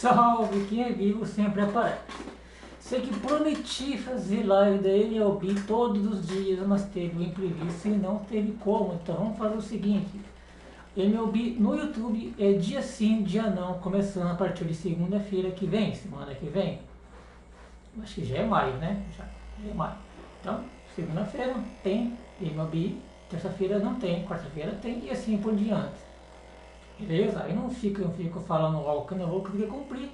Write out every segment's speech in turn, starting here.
Salve, quem é vivo sempre aparece. Sei que prometi fazer live da MLB todos os dias, mas teve um imprevisto e não teve como. Então vamos fazer o seguinte: MLB no YouTube é dia sim, dia não, começando a partir de segunda-feira que vem, semana que vem. Acho que já é maio, né? Já é maio. Então, segunda-feira tem MLB, terça-feira não tem, quarta-feira tem e assim por diante. Beleza? Aí não fico falando ó, que eu não vou conseguir cumprir,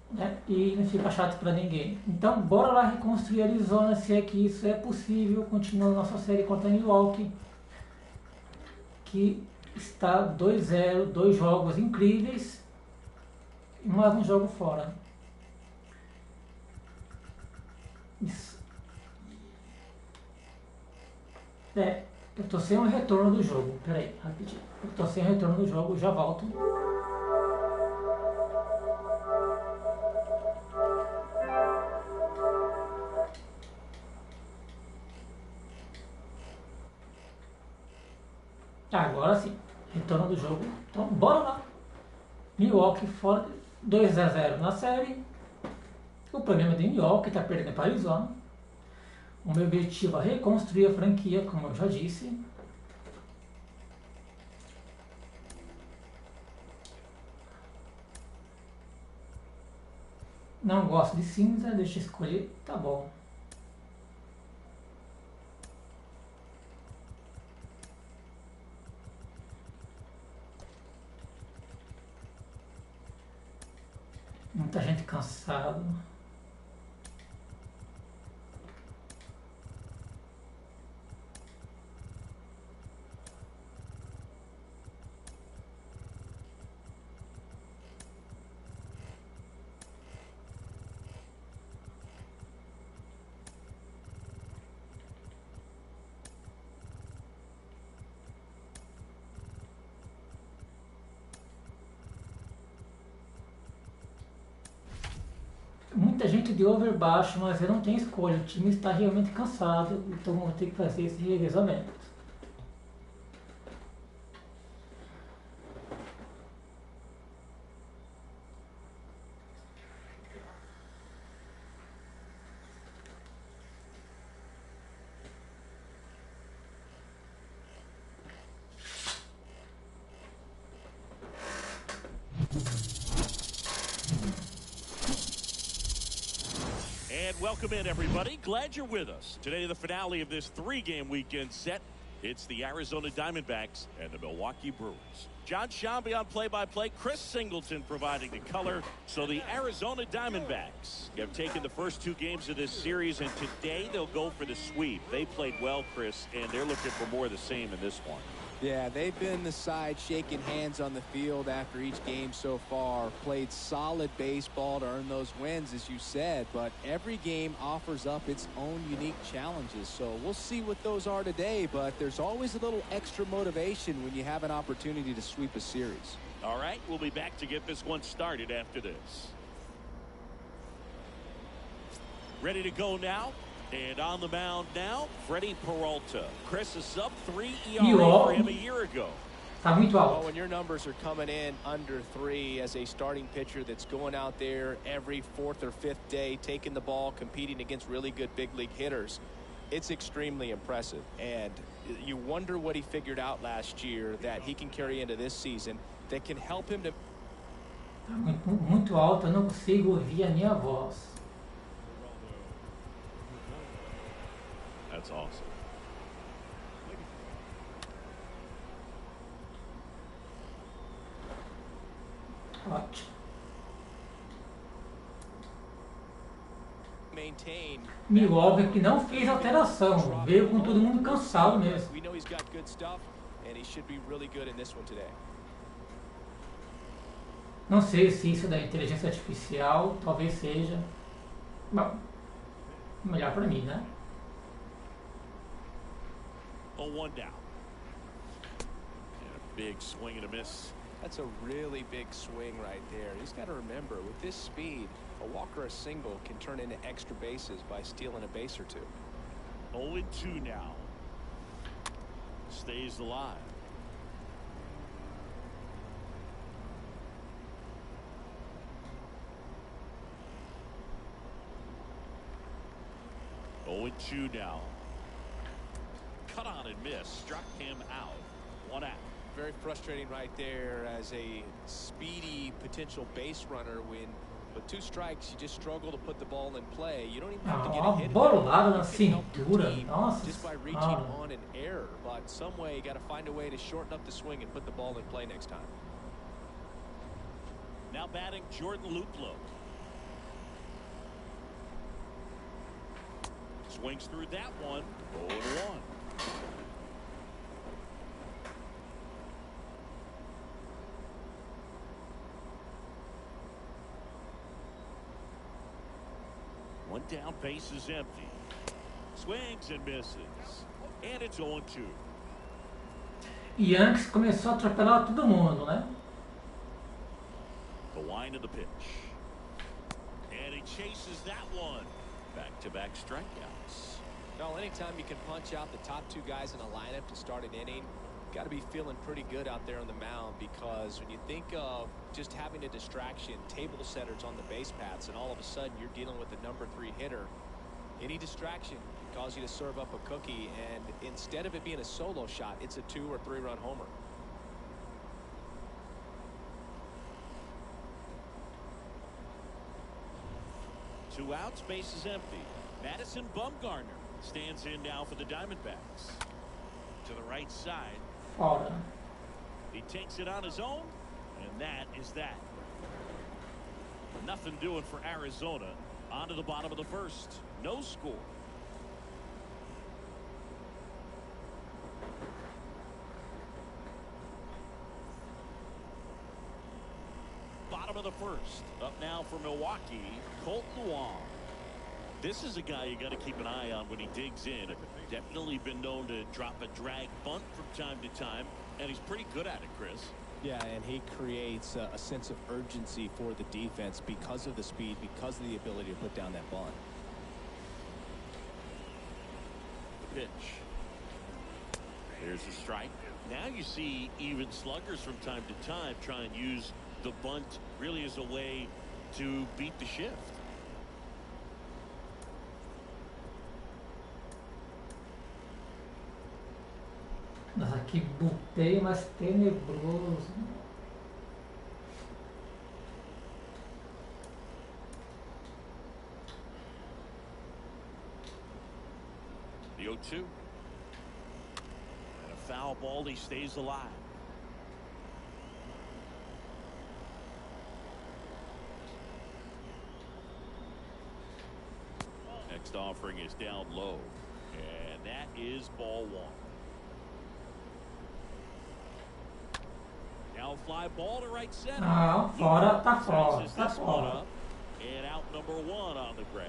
né? E não fica chato pra ninguém. Então, bora lá reconstruir Arizona, se é que isso é possível. Continuando nossa série contra Milwaukee, que está 2-0, dois jogos incríveis e mais um jogo fora. Isso. Eu tô sem o retorno do jogo. Pera aí, rapidinho. Eu tô sem o retorno do jogo, já volto. Agora sim, retorno do jogo. Então, bora lá. Milwaukee fora 2-0 na série. O problema de Milwaukee está perdendo para Arizona. O meu objetivo é reconstruir a franquia, como eu já disse. Não gosto de cinza, deixa eu escolher, tá bom. Muita gente cansada. Muita gente de over baixo, mas eu não tenho escolha. O time está realmente cansado, então vou ter que fazer esse revezamento. And welcome in, everybody. Glad you're with us. Today, the finale of this three-game weekend set. It's the Arizona Diamondbacks and the Milwaukee Brewers. John Shambi on play-by-play. Chris Singleton providing the color. So the Arizona Diamondbacks have taken the first two games of this series, and today they'll go for the sweep. They played well, Chris, and they're looking for more of the same in this one. Yeah, they've been the side shaking hands on the field after each game so far. Played solid baseball to earn those wins, as you said, but every game offers up its own unique challenges. So we'll see what those are today, but there's always a little extra motivation when you have an opportunity to sweep a series. All right, we'll be back to get this one started after this. Ready to go now? And on the mound now, Freddie Peralta. Chris, a sub-3 ERA for him a year ago. Tá muito alto. Well, when your numbers are coming in under 3 as a starting pitcher that's going out there every 4th or 5th day, taking the ball, competing against really good big league hitters, it's extremely impressive. And you wonder what he figured out last year that he can carry into this season that can help him to... Tá muito alto, eu não consigo ouvir a minha voz. That's awesome. Ótimo. Milwaukee que não fez alteração, veio com todo mundo cansado mesmo. Não sei se isso é da inteligência artificial, talvez seja. Bom, melhor para mim, né? 0-1 down. And a big swing and a miss. That's a really big swing right there. He's got to remember, with this speed, a walk or a single can turn into extra bases by stealing a base or two. 0-2 now. Stays alive. 0-2 now. Cut on and miss. Struck him out. 1 out. Very frustrating right there as a speedy potential base runner. When with 2 strikes, you just struggle to put the ball in play. You don't even have to get a hit. Bolada na You can help your cintura. team Nossa just by reaching senhora. on an error. But some way, you got to find a way to shorten up the swing and put the ball in play next time. Now batting Jordan Luplow. Swings through that one. 0-1. One down, base is empty. Swings and misses. And it's 0-2. Yankees começou a atropelar todo mundo, né? The wind of the pitch. And he chases that one. Back-to-back strikeouts. Well, anytime you can punch out the top 2 guys in a lineup to start an inning, got to be feeling pretty good out there on the mound, because when you think of just having a distraction, table setters on the base paths, and all of a sudden you're dealing with the number 3 hitter, any distraction can cause you to serve up a cookie, and instead of it being a solo shot, it's a 2 or 3 run homer. Two outs, base is empty. Madison Bumgarner stands in now for the Diamondbacks. To the right side. Fora. He takes it on his own, and that is that. Nothing doing for Arizona. On to the bottom of the first. No score. Bottom of the first. Up now for Milwaukee, Colton Wong. This is a guy you got to keep an eye on when he digs in. Definitely been known to drop a drag bunt from time to time, and he's pretty good at it, Chris. Yeah, and he creates a sense of urgency for the defense because of the speed, because of the ability to put down that bunt. The pitch. There's a strike. Now you see even sluggers from time to time try and use the bunt really as a way to beat the shift. Nossa, que buteio mais tenebroso. The 0-2. And a foul ball. He stays alive. Next offering is down low. And that is ball 1. Now fly ball to right center. Não, fora, tá fora, Sizes tá this one fora. up, and out number 1 on the grab.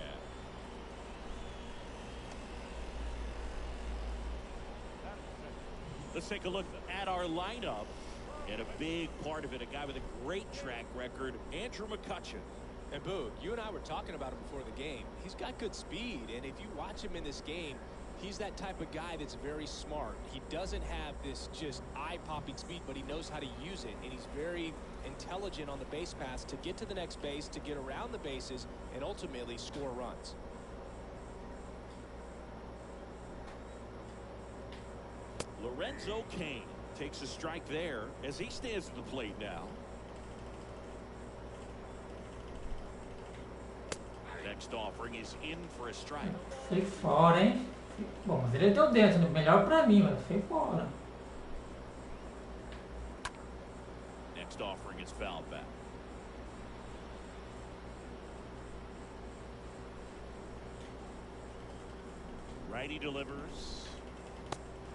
Let's take a look at our lineup, and a big part of it, a guy with a great track record, Andrew McCutchen. And Boog, you and I were talking about him before the game. He's got good speed, and if you watch him in this game, he's that type of guy that's very smart. He doesn't have this just eye-popping speed, but he knows how to use it, and he's very intelligent on the base paths to get to the next base, to get around the bases, and ultimately score runs. Lorenzo Cain takes a strike there as he stands at the plate now. Next offering is in for a strike. Foi fora, hein? Bom, mas ele deu dentro, né? Melhor pra mim, mas foi fora. Next offering is fouled back. Righty delivers.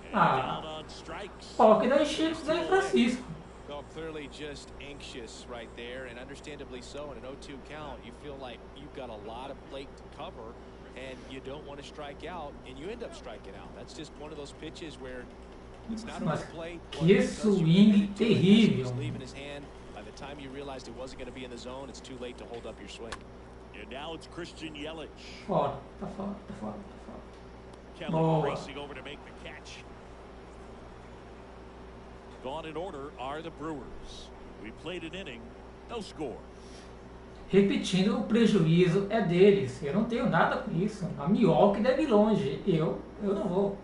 And down on strikes. Pau que dá Chico, Zé Francisco. Well, clearly just anxious right there, and understandably so. In an 0-2 count, you feel like you've got a lot of plate to cover, and you don't want to strike out, and you end up striking out. That's just one of those pitches where it's not over Mas the plate. que swing terrível. It's leaving his hand. By the time you realized it wasn't going to be in the zone, it's too late to hold up your swing. And now it's Christian Yelich. Fora, tá fora, tá fora, tá fora. Kelly Boa. racing over to make the catch. Gone in order are the Brewers. We played an inning, no score. Repetindo, o prejuízo é deles. Eu não tenho nada com isso. A Milwaukee deve ir longe. Eu não vou.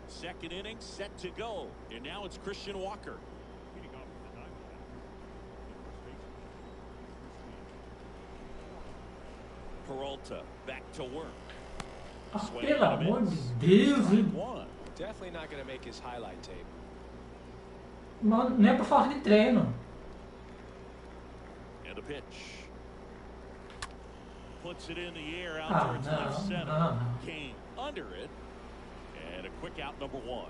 Second inning set to go. And now it's Christian Walker. Peralta back to work. Ah, pelo amor de Deus. Definitely not going to make his highlight tape. Não é por falta de treino. And a pitch. Puts it in the air out Ah, towards left center. não. Came under it. And a quick out, number 1.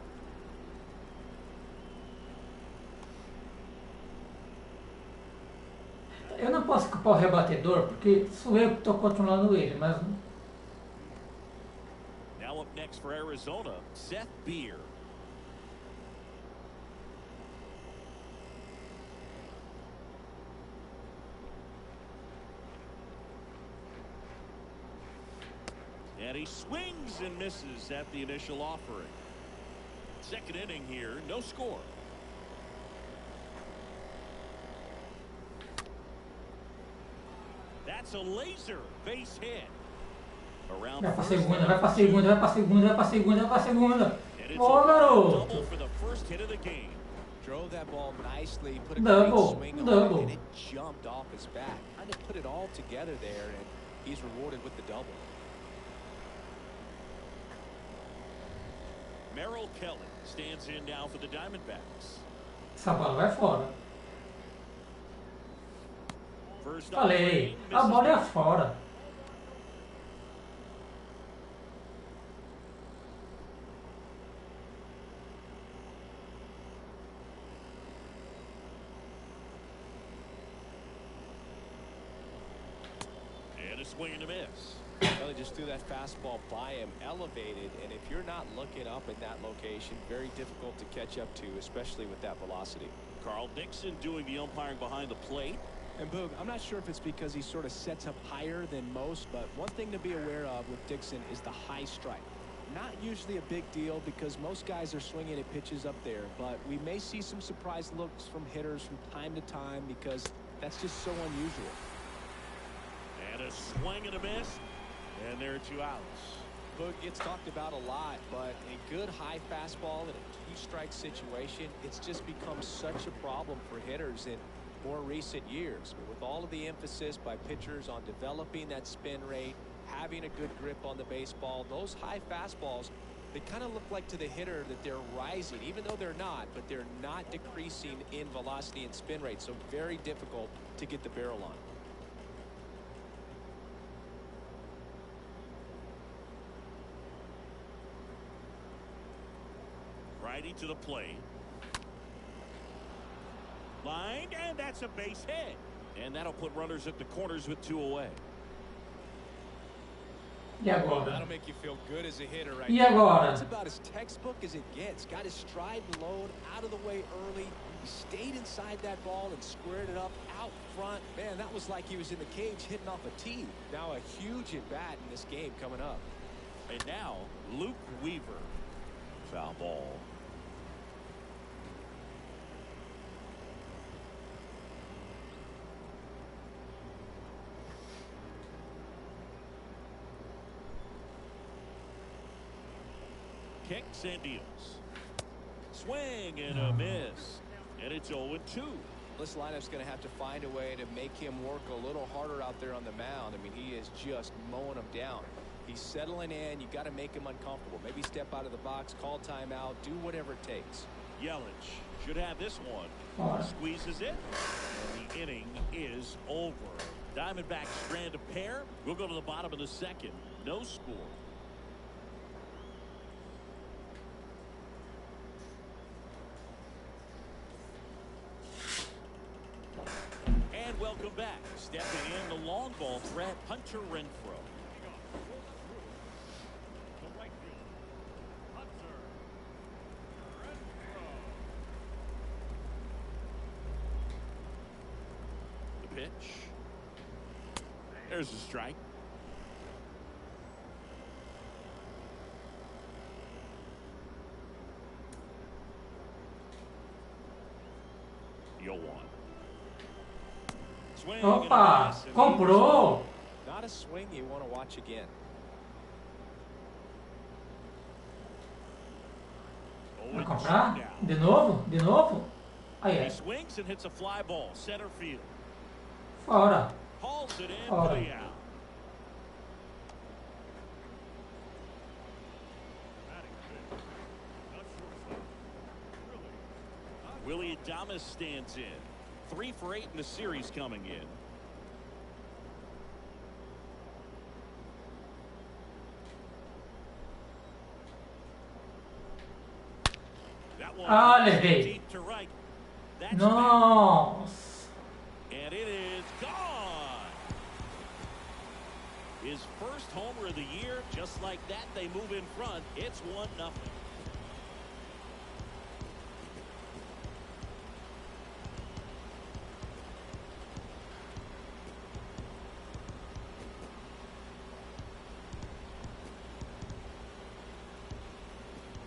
Eu não posso culpar o rebatedor, porque sou eu que estou controlando ele, mas Now up next for Arizona, Seth Beer. And he swings and misses at the initial offering. Second inning here, no score. That's a laser base hit. Around vai pra first. segunda, vai pra segunda, vai pra segunda, vai pra segunda, vai pra segunda. Ó, garoto! Double for the first hit of the game. Drove that ball nicely, put a Double, great swing on double. it, and it jumped off his back. Trying to put it all together there, and he's rewarded with the double. Merrill Kelly stands in now for the Diamondbacks. Essa bola vai fora. First Falei, offering, a bola é misses. fora. And a swing and a miss. Well, they just threw that fastball by him, elevated, and if you're not looking up in that location, very difficult to catch up to, especially with that velocity. Carl Dixon doing the umpiring behind the plate. And Boog, I'm not sure if it's because he sort of sets up higher than most, but one thing to be aware of with Dixon is the high strike. Not usually a big deal because most guys are swinging at pitches up there, but we may see some surprise looks from hitters from time to time because that's just so unusual. And a swing and a miss. And there are 2 outs. Boog gets talked about a lot, but a good high fastball in a 2-strike situation, it's just become such a problem for hitters in more recent years. But with all of the emphasis by pitchers on developing that spin rate, having a good grip on the baseball, those high fastballs, they kind of look like to the hitter that they're rising, even though they're not, but they're not decreasing in velocity and spin rate. So very difficult to get the barrel on. Righty to the plate. Line, and that's a base hit. And that'll put runners at the corners with 2 away. E agora? That'll make you feel good as a hitter right E there. agora? That's about as textbook as it gets. Got his stride and load out of the way early. He stayed inside that ball and squared it up out front. Man, that was like he was in the cage hitting off a tee. Now a huge at-bat in this game coming up. And now Luke Weaver. Foul ball. Kicks and deals. Swing and a miss. And it's 0-2. This lineup's going to have to find a way to make him work a little harder out there on the mound. I mean, he is just mowing them down. He's settling in. You got to make him uncomfortable. Maybe step out of the box, call timeout, do whatever it takes. Yelich should have this one. Squeezes it. And the inning is over. Diamondbacks strand a pair. We'll go to the bottom of the second. No score. And welcome back. Stepping in the long ball threat, Hunter Renfroe. The pitch. There's a strike. You'll want. Opa, comprou. Not a swing you want to watch again. Vai comprar? De novo? De novo? Aí He é. swings and hits a fly ball center field. Fora. Hauls it in Fora. for the out. Willie Adames stands in. 3 for 8 in the series coming in. That one Olha, deep to right. That's back. nossa. And it is gone. His first homer of the year. Just like that, they move in front. It's 1-0.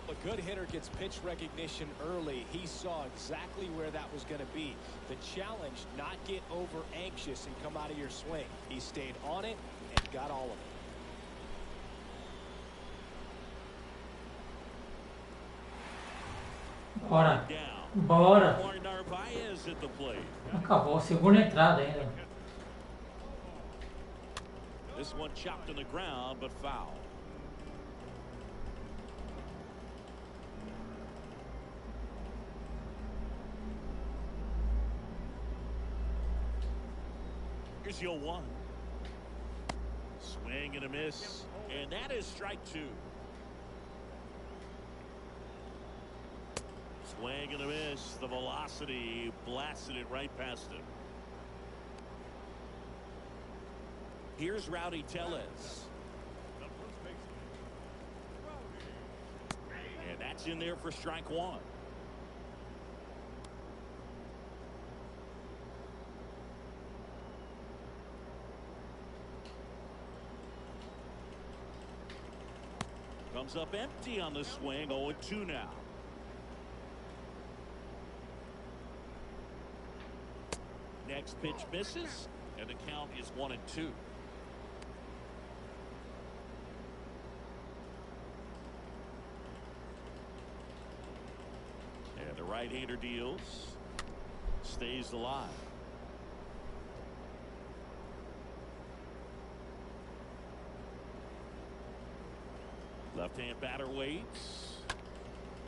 A good hitter gets pitch recognition early. He saw exactly where that was going to be. The challenge, not get over anxious and come out of your swing. He stayed on it and got all of it. Bora. Down. Bora. Omar Narvaez at the plate. Acabou a segunda entrada ainda. This one chopped on the ground, but foul. Here's your 1. Swing and a miss, and that is strike 2. Swing and a miss. The velocity blasted it right past him. Here's Rowdy Tellez. And that's in there for strike 1. Comes up empty on the swing. 0-2 now. Next pitch misses, and the count is 1-2. And the right-hander deals. Stays alive. Left-hand batter waits.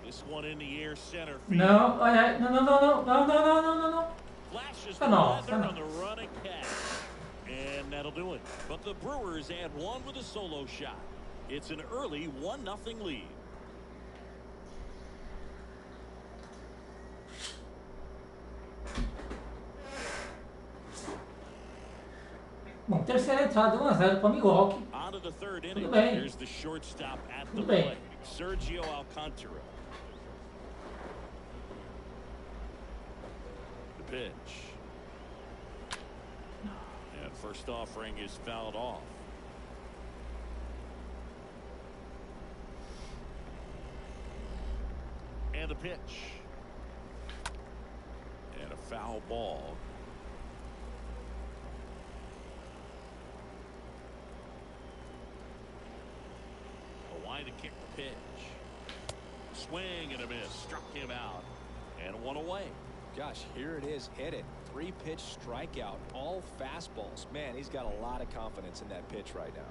This one in the air center field. Não, olha, não, não, não, não, não, não, não, não, não. Flashes the Não, leather não. on the running catch. And that'll do it. But the Brewers add 1 with a solo shot. It's an early 1-0 lead. Bom, terceira entrada, 1-0 para Milwaukee. On to the third inning. Tudo bem. Here's the shortstop at the Tudo bem. plate. Sergio Alcantara. The pitch. And first offering is fouled off. And the pitch. And a foul ball. To kick the pitch. Swing and a miss. Struck him out. And 1 away. Gosh, here it is. Hit it. 3-pitch strikeout. All fastballs. Man, he's got a lot of confidence in that pitch right now.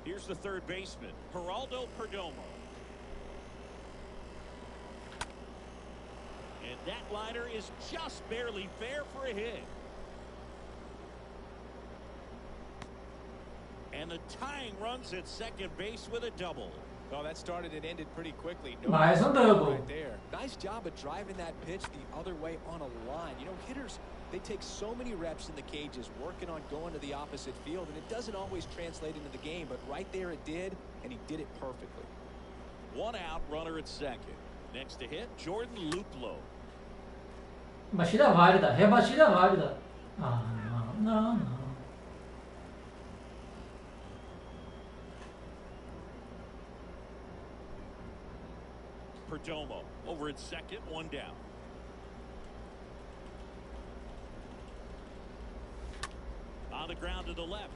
Here's the third baseman, Geraldo Perdomo. And that liner is just barely fair for a hit. And the tying runs at second base with a double. Oh, that started and ended pretty quickly. No Mais double. right there. Nice job of driving that pitch the other way on a line. You know, hitters, they take so many reps in the cages working on going to the opposite field, and it doesn't always translate into the game, but right there it did, and he did it perfectly. 1 out, runner at second. Next to hit, Jordan Luplow. Batida válida, rebatida válida. Ah, não, não, não. Perdomo over at second, one down. On the ground to the left.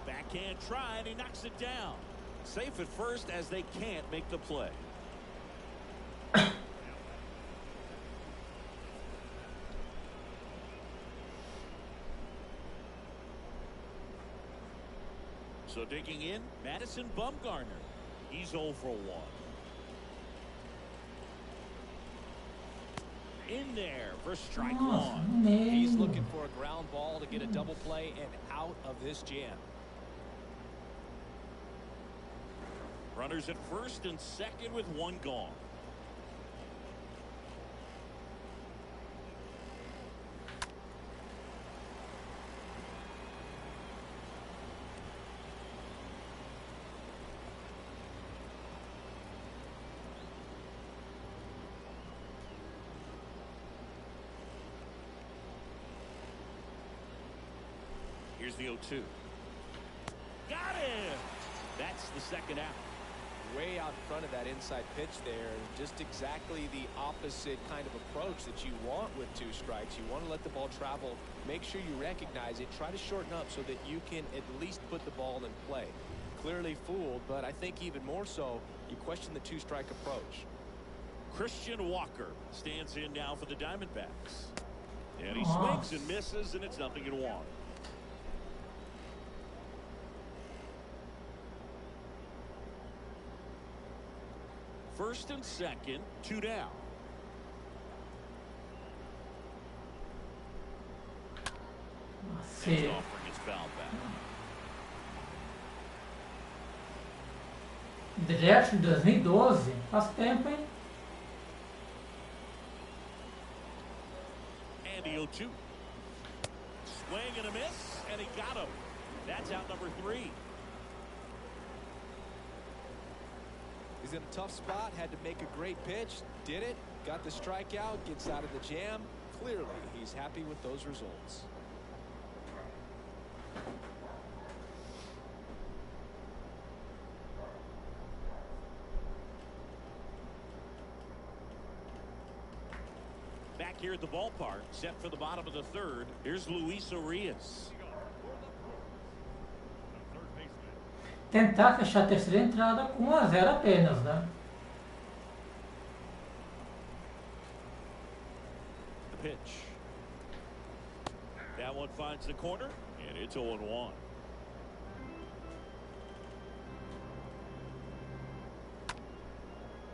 Backhand try, and he knocks it down. Safe at first as they can't make the play. So digging in, Madison Bumgarner. He's 0 for 1. In there for strike one. He's looking for a ground ball to get a double play and out of this jam. Runners at first and second with one gone. Here's the 0-2. Got it! That's the second out. Way out in front of that inside pitch there. Just exactly the opposite kind of approach that you want with 2 strikes. You want to let the ball travel. Make sure you recognize it. Try to shorten up so that you can at least put the ball in play. Clearly fooled, but I think even more so, you question the 2-strike approach. Christian Walker stands in now for the Diamondbacks. And he swings and misses, and it's 0-1. First and second, 2 down. Next offering is fouled back. Draft de 2012. Faz tempo, hein? And the 0-2. Swing and a miss, and he got him. That's out number 3. He's in a tough spot, had to make a great pitch, did it, got the strikeout, gets out of the jam. Clearly, he's happy with those results. Back here at the ballpark, set for the bottom of the third. Here's Luis Urias. Tentar fechar a terceira entrada com 1-0 apenas, né? The pitch. That one finds the corner, and it's 0-1.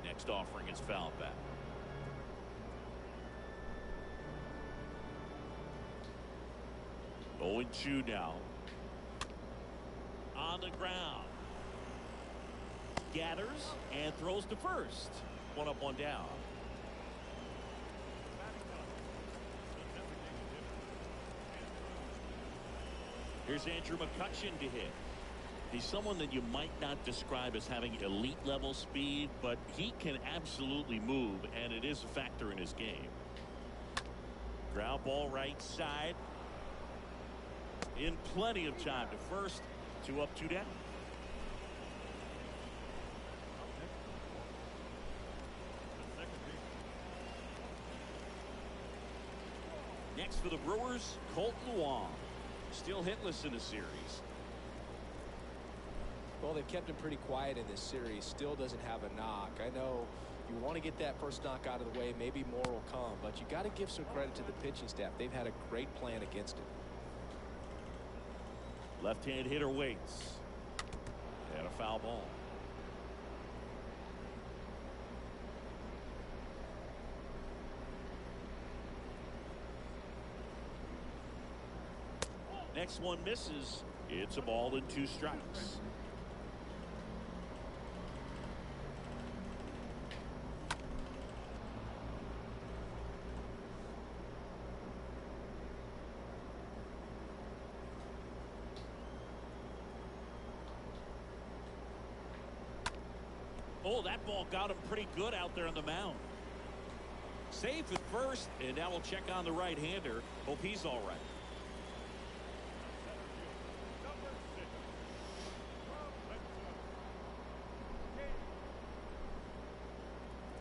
Next offering is fouled back. Oh, 0-2 now. On the ground. Gathers and throws to first. 1 up, 1 down. Here's Andrew McCutchen to hit. He's someone that you might not describe as having elite level speed, but he can absolutely move, and it is a factor in his game. Ground ball right side. In plenty of time to first. 2 up, 2 down. Next for the Brewers, Colton Wong. Still hitless in the series. Well, they've kept him pretty quiet in this series. Still doesn't have a knock. I know you want to get that first knock out of the way. Maybe more will come, but you got to give some credit to the pitching staff. They've had a great plan against it. Left-hand hitter waits. And a foul ball. Next one misses. It's a ball and 2 strikes. Oh, that ball got him pretty good out there on the mound. Safe at first, and now we'll check on the right-hander. Hope he's all right.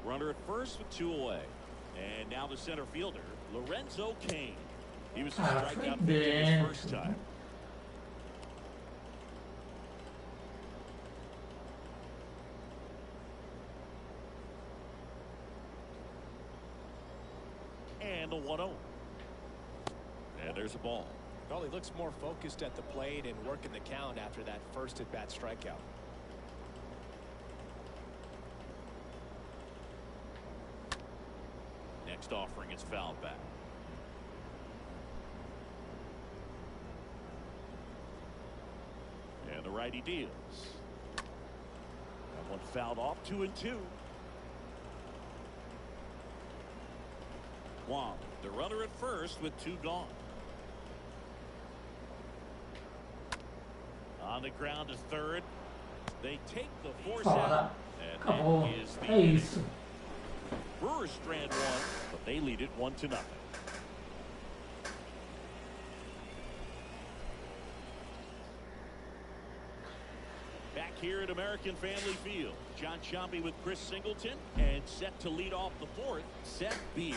Runner at first with 2 away. And now the center fielder, Lorenzo Cain. He was a strikeout victim his first time. And the 1-0. And there's a ball. Well, he looks more focused at the plate and working the count after that first at-bat strikeout. Next offering is fouled back. And the righty deals. That one fouled off, 2-2. Wong, the runner at first with 2 gone. On the ground to third. They take the force out. And that is the inning. Brewers strand 1, but they lead it 1-0. Back here at American Family Field, John Sciambi with Chris Singleton, and set to lead off the 4th, Seth Beer.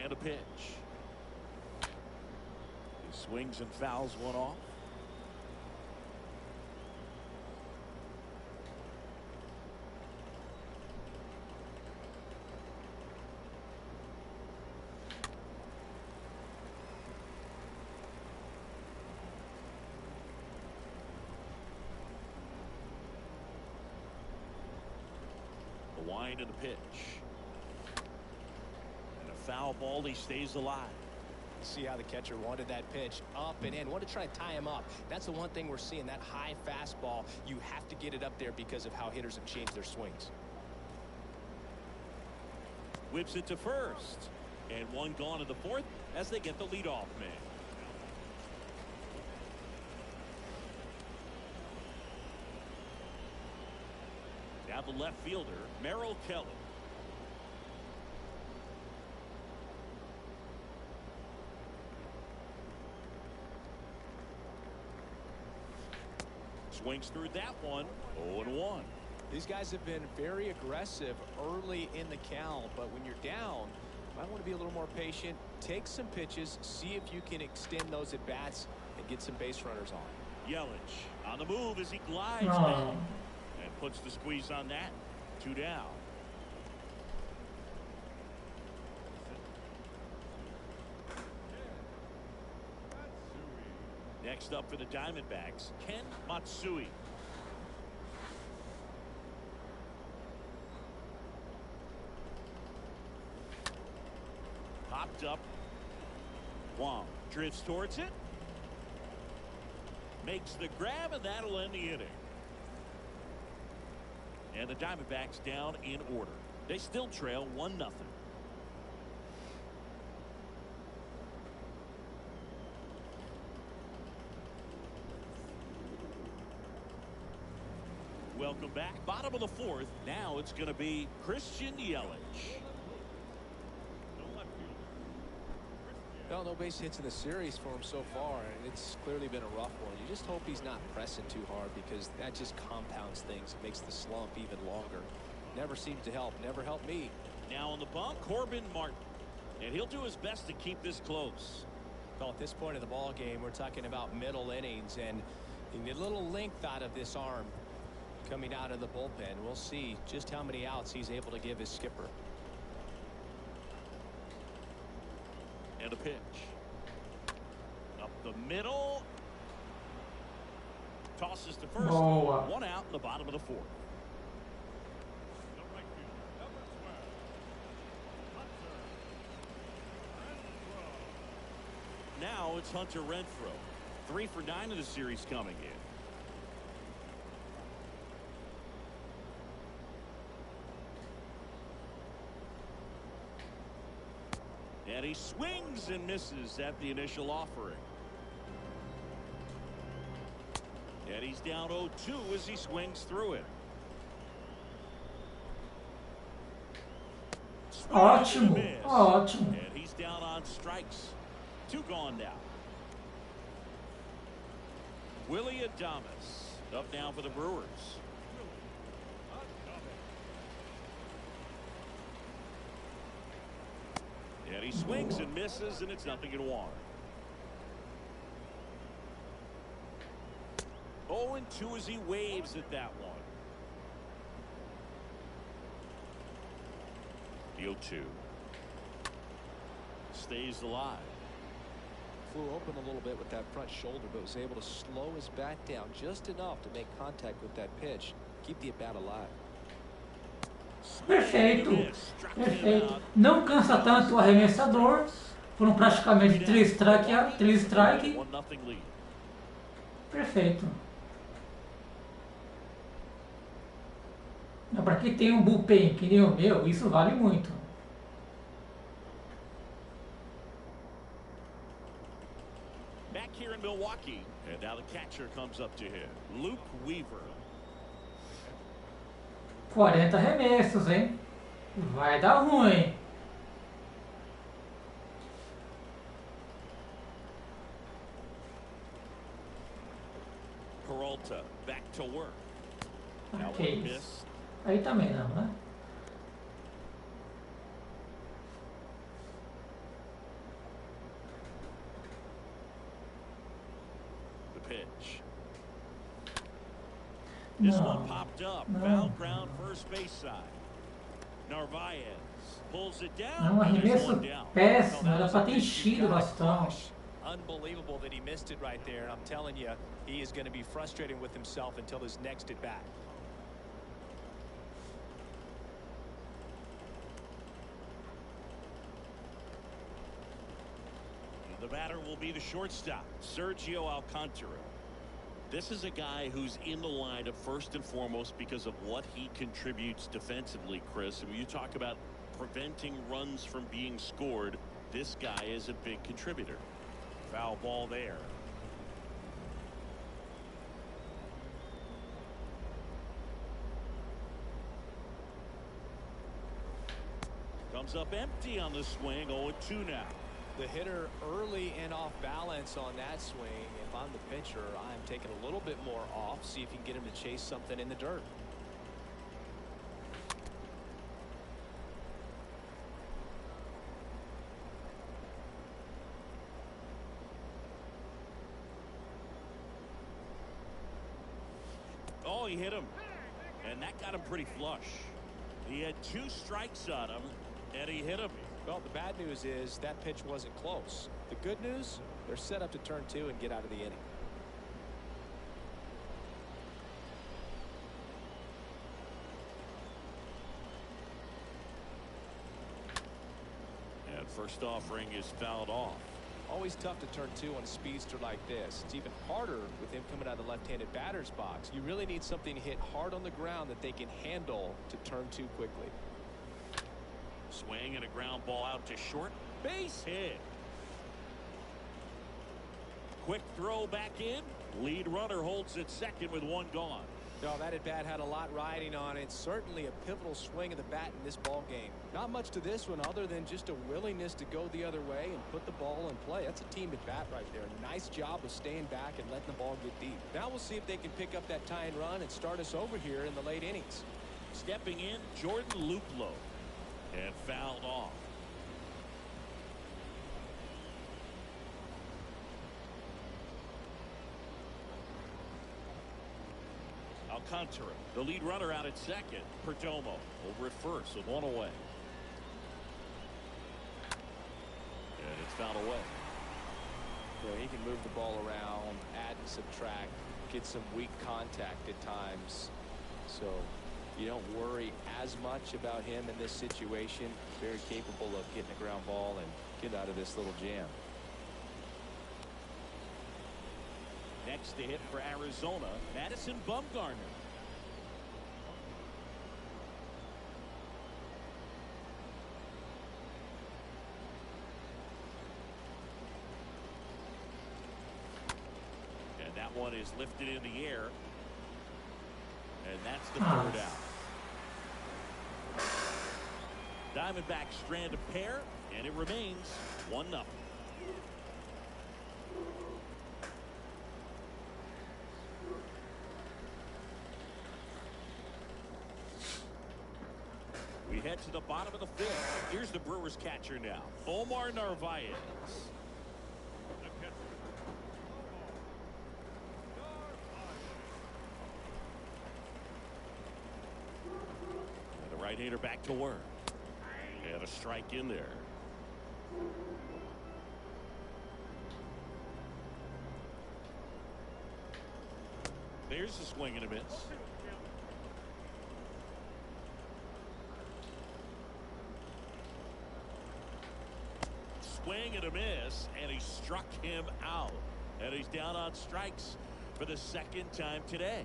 And a pitch. He swings and fouls one off. The wind of the pitch. Foul ball, he stays alive. See how the catcher wanted that pitch up and in. Want to try to tie him up. That's the one thing we're seeing, that high fastball. You have to get it up there because of how hitters have changed their swings. Whips it to first. And 1 gone in the 4th as they get the leadoff man. Now the left fielder, Merrill Kelly. Swings through that one. 0-1. These guys have been very aggressive early in the count, but when you're down, you might want to be a little more patient. Take some pitches, see if you can extend those at bats and get some base runners on. Yelich on the move as he glides down and puts the squeeze on that. 2 down. Next up for the Diamondbacks, Ken Matsui. Popped up. Wong drifts towards it. Makes the grab, and that'll end the inning. And the Diamondbacks down in order. They still trail 1-0. Welcome back. Bottom of the 4th. Now it's going to be Christian Yelich. Well, no base hits in the series for him so far, and it's clearly been a rough one. You just hope he's not pressing too hard because that just compounds things. It makes the slump even longer. Never seems to help. Never helped me. Now on the bump, Corbin Martin. And he'll do his best to keep this close. Well, at this point of the ball game, we're talking about middle innings, and you get a little length out of this arm coming out of the bullpen. We'll see just how many outs he's able to give his skipper. And a pitch. Up the middle. Tosses to first. 1 out in the bottom of the 4th. Now it's Hunter Renfroe. 3 for 9 of the series coming in. And he swings and misses at the initial offering. And he's down 0-2 as he swings through it. Ótimo, ótimo. And he's down on strikes. 2 gone now. Willie Adames up now for the Brewers. And he swings and misses, and it's 0-1. 0-2 as he waves at that one. The 0-2. Stays alive. Flew open a little bit with that front shoulder, but was able to slow his bat down just enough to make contact with that pitch. Keep the at-bat alive. Perfeito, perfeito. Não cansa tanto o arremessador. Foram praticamente 3 strike. Perfeito. Para quem tem um bullpen que nem o meu, isso vale muito. Back here in Milwaukee, and now the catcher comes up to him, Luke Weaver. 40 arremessos, hein? Vai dar ruim. Peralta back to work. Now Ok. one miss. Aí também não, né? The pitch. This Não. one popped up. Não. Foul ground first base side. Narvaez pulls it down. É um and there's arremesso one down. péssimo, era para ter enchido o bastão. Unbelievable that he missed it right there. I'm telling you, he is going to be frustrated with himself until his next at bat. The batter will be the shortstop, Sergio Alcantara. This is a guy who's in the lineup first and foremost because of what he contributes defensively, Chris. And when you talk about preventing runs from being scored, this guy is a big contributor. Foul ball there. Comes up empty on the swing. 0-2 now. The hitter early and off balance on that swing. If I'm the pitcher, I'm taking a little bit more off. See if you can get him to chase something in the dirt. Oh, he hit him. And that got him pretty flush. He had 2 strikes on him, and he hit him. Well, the bad news is that pitch wasn't close. The good news, they're set up to turn 2 and get out of the inning. And first offering is fouled off. Always tough to turn 2 on a speedster like this. It's even harder with him coming out of the left-handed batter's box. You really need something to hit hard on the ground that they can handle to turn 2 quickly. Swing and a ground ball out to short. Base hit. Quick throw back in. Lead runner holds at second with 1 gone. No, that at bat had a lot riding on it. Certainly a pivotal swing of the bat in this ball game. Not much to this one other than just a willingness to go the other way and put the ball in play. That's a team at bat right there. Nice job of staying back and letting the ball get deep. Now we'll see if they can pick up that tying run and start us over here in the late innings. Stepping in, Jordan Luplow. And fouled off. Alcantara, the lead runner out at second. Perdomo over at first with 1 away. And it's fouled away. You know, he can move the ball around, add and subtract, get some weak contact at times. So you don't worry as much about him in this situation. Very capable of getting a ground ball and get out of this little jam. Next to hit for Arizona, Madison Bumgarner. And that one is lifted in the air. And that's the third out. Diamondbacks strand a pair, and it remains 1-0. We head to the bottom of the fifth. Here's the Brewers catcher now, Omar Narvaez. And the right-hander back to work. And a strike in there. There's a swing and a miss. Swing and a miss, and he struck him out. And he's down on strikes for the second time today.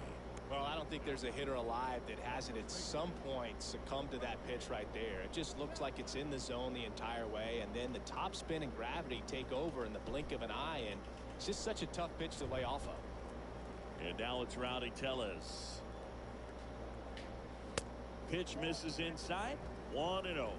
Well, I don't think there's a hitter alive that hasn't at some point succumbed to that pitch right there. It just looks like it's in the zone the entire way, and then the top spin and gravity take over in the blink of an eye, and it's just such a tough pitch to lay off of. And now it's Rowdy Tellez. Pitch misses inside. 1-0.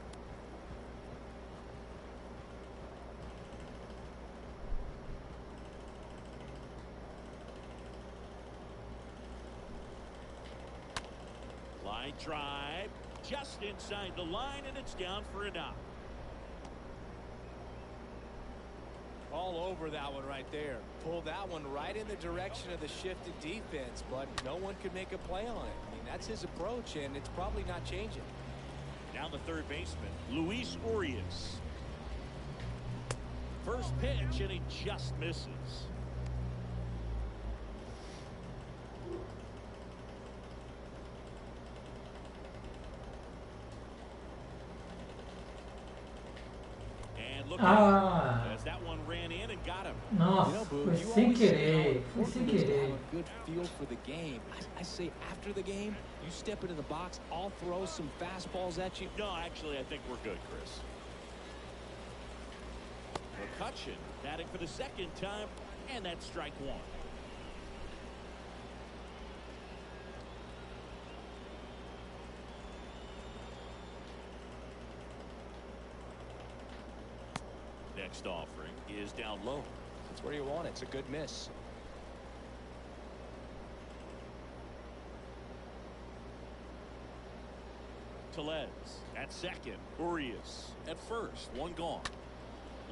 Line drive just inside the line, and it's down for a knock. All over that one right there. Pull that one right in the direction of the shifted defense, but no one could make a play on it. I mean, that's his approach, and it's probably not changing. Now the third baseman, Luis Urias. First pitch, and he just misses. And look as that one ran in and got him. Nossa, foi sem querer, foi sem querer. A good feel for the game. I say after the game, you step into the box, I'll throw some fastballs at you. No, actually, I think we're good, Chris. McCutchen batting for the second time, and that's strike one. Next offering is down low. That's where you want it. It's a good miss. Tellez at second. Urias at first. One gone.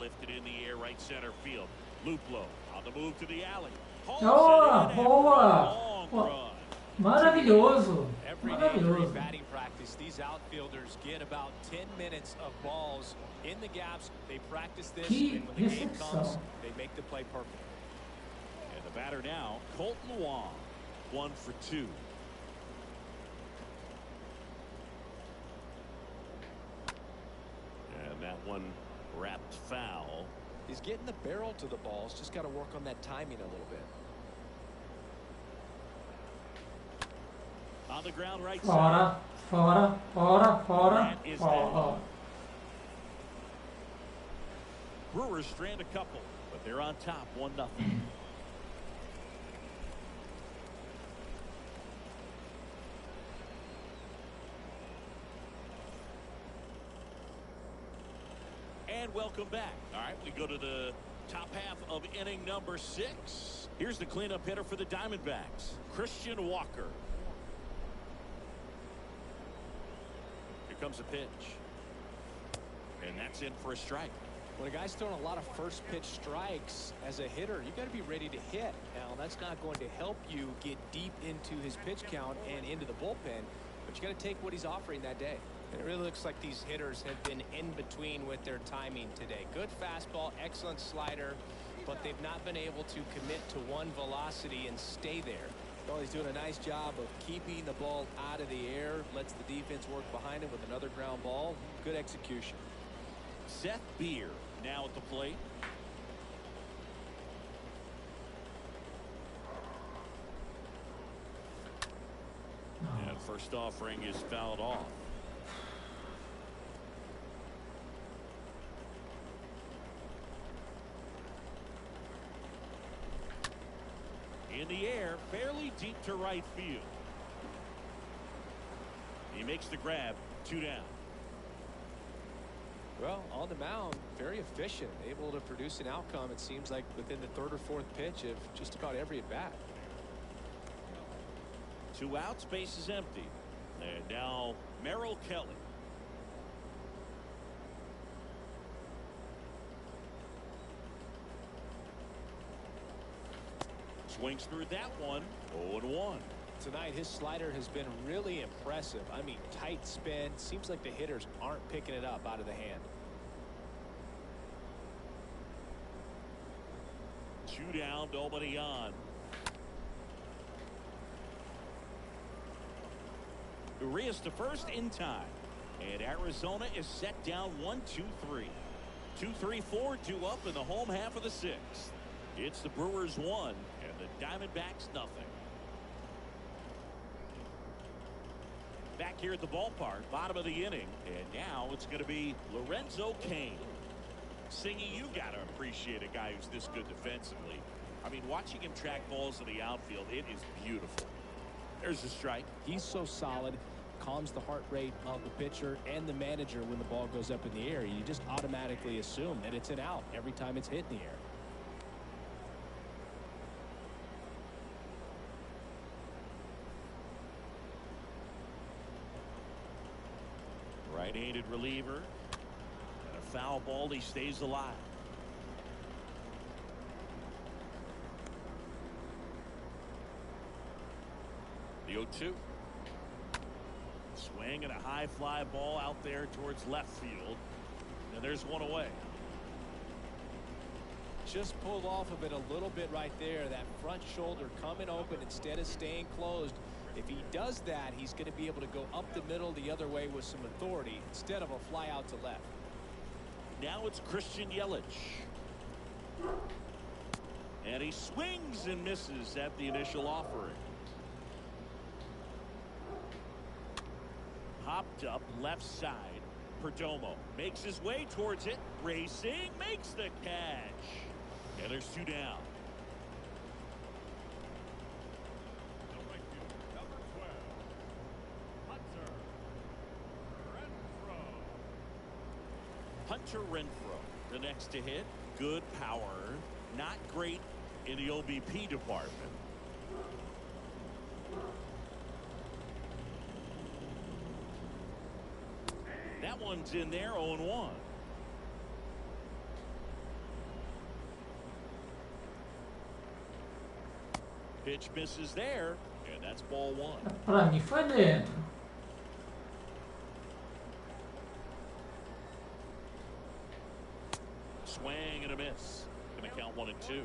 Lifted in the air, right center field. Luplo on the move to the alley. Boa, boa. Maravilhoso. Every day during batting practice, these outfielders get about 10 minutes of balls in the gaps. They practice this, and when the game comes, they make the play perfect. And the batter now, Colton Wong, 1 for 2. And that one wrapped foul. He's getting the barrel to the balls. Just got to work on that timing a little bit. On the ground right side. Fora. Brewers strand a couple, but they're on top 1-0. And welcome back. All right, we go to the top half of inning number 6. Here's the cleanup hitter for the Diamondbacks, Christian Walker. Here comes a pitch. And that's in for a strike. When a guy's throwing a lot of first pitch strikes as a hitter, you got to be ready to hit. Now, that's not going to help you get deep into his pitch count and into the bullpen, but you got to take what he's offering that day. And it really looks like these hitters have been in between with their timing today. Good fastball, excellent slider, but they've not been able to commit to one velocity and stay there. Well, he's doing a nice job of keeping the ball out of the air, lets the defense work behind him with another ground ball. Good execution. Seth Beer now at the plate. And first offering is fouled off. In the air, fairly deep to right field. He makes the grab, 2 down. Well, on the mound, very efficient, able to produce an outcome, it seems like, within the third or fourth pitch of just about every at-bat. 2 outs, base is empty. And now Merrill Kelly. Swings through that one. 0-1. Tonight, his slider has been really impressive. I mean, tight spin. Seems like the hitters aren't picking it up out of the hand. 2 down, nobody on. Urias to first in time. And Arizona is set down 1-2-3. 2-3-4, 2 up in the home half of the 6th. It's the Brewers 1 and the Diamondbacks nothing. Back here at the ballpark, bottom of the inning, and now it's going to be Lorenzo Cain. Singy, you got to appreciate a guy who's this good defensively. I mean, watching him track balls in the outfield, it is beautiful. There's a strike. He's so solid, calms the heart rate of the pitcher and the manager when the ball goes up in the air. You just automatically assume that it's an out every time it's hit in the air. Right-handed reliever. And a foul ball. He stays alive. The 0-2. Swing and a high fly ball out there towards left field. And there's one away. Just pulled off of it a little bit right there. That front shoulder coming open instead of staying closed. If he does that, he's going to be able to go up the middle the other way with some authority instead of a fly out to left. Now it's Christian Yelich. And he swings and misses at the initial offering. Hopped up left side. Perdomo makes his way towards it. Racing, makes the catch. And there's 2 down. Hunter Renfroe, the next to hit. Good power. Not great in the OBP department. That one's in there, 0-1. Pitch misses there, and that's ball 1. Pra mim foi dentro. Swing and a miss. Gonna count 1-2.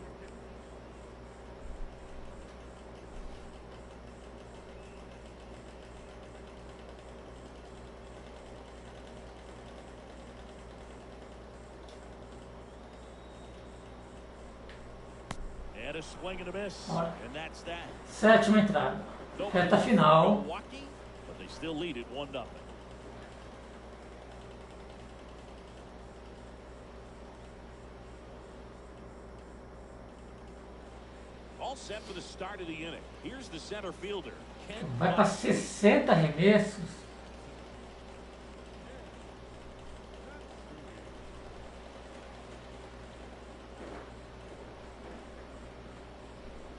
And a swing and a miss. Olha. And that's that. Sétima entrada. Reta final. Milwaukee, but they still lead it 1-0. All set for the start of the inning. Here's the center fielder, Ken. Vai para 60 arremessos.